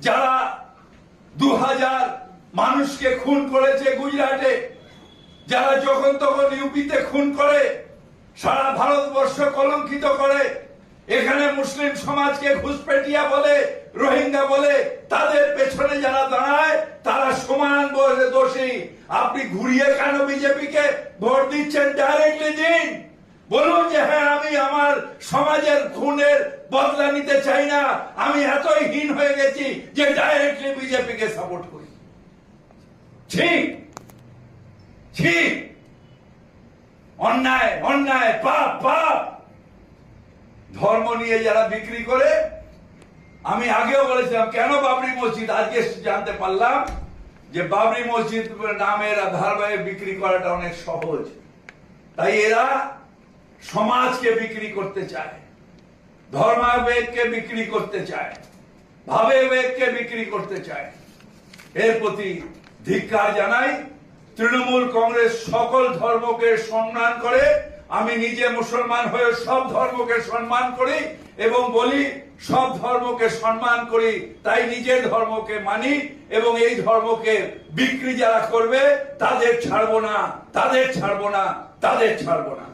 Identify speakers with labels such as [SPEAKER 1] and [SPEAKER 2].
[SPEAKER 1] যারা 2000 মানুষকে খুন করেছে গুজরাটে, যারা যখন তখন ইউপিতে খুন করে, সারা ভারতবর্ষ কলঙ্কিত করে, এখানে মুসলিম সমাজকে ঘুষপেটিয়া বলে, রোহিঙ্গা বলে, তাদের পেছনে যারা দাঁড়ায় তারা সমান দোষী। আপনি ঘুরিয়ে কেন বিজেপিকে ভোট দিচ্ছেন? ডাইরেক্টলি দিন, বলুন যে হ্যাঁ আমি আমার সমাজের খুনের বদলা নিতে চাই না, আমি এতই হীন হয়ে গেছি যে ডাইরেক্টলি বিজেপিকে সাপোর্ট করি। ঠিক ঠিক, অন্যায় অন্যায়, পাপ পাপ। ধর্ম নিয়ে যারা বিক্রি করে, আমি আগেও বলেছিলাম কেন বাবরি মসজিদ, আজকে জানতে পারলাম যে বাবরি মসজিদ নামের ধারাবাহিক বিক্রি করাটা অনেক সহজ। তাই এরা সমাজকে বিক্রি করতে চায়, ধর্মাবেগকে বিক্রি করতে চায়, ভাবাবেগকে বিক্রি করতে চায়। এর প্রতি ধিক্কার জানাই। তৃণমূল কংগ্রেস সকল ধর্মকে সম্মান করে, আমি নিজে মুসলমান হয়ে সব ধর্মকে সম্মান করি এবং বলি সব ধর্মকে সম্মান করি, তাই নিজের ধর্মকে মানি এবং এই ধর্মকে বিক্রি যারা করবে তাদের ছাড়বো না, তাদের ছাড়বো না, তাদের ছাড়বো না।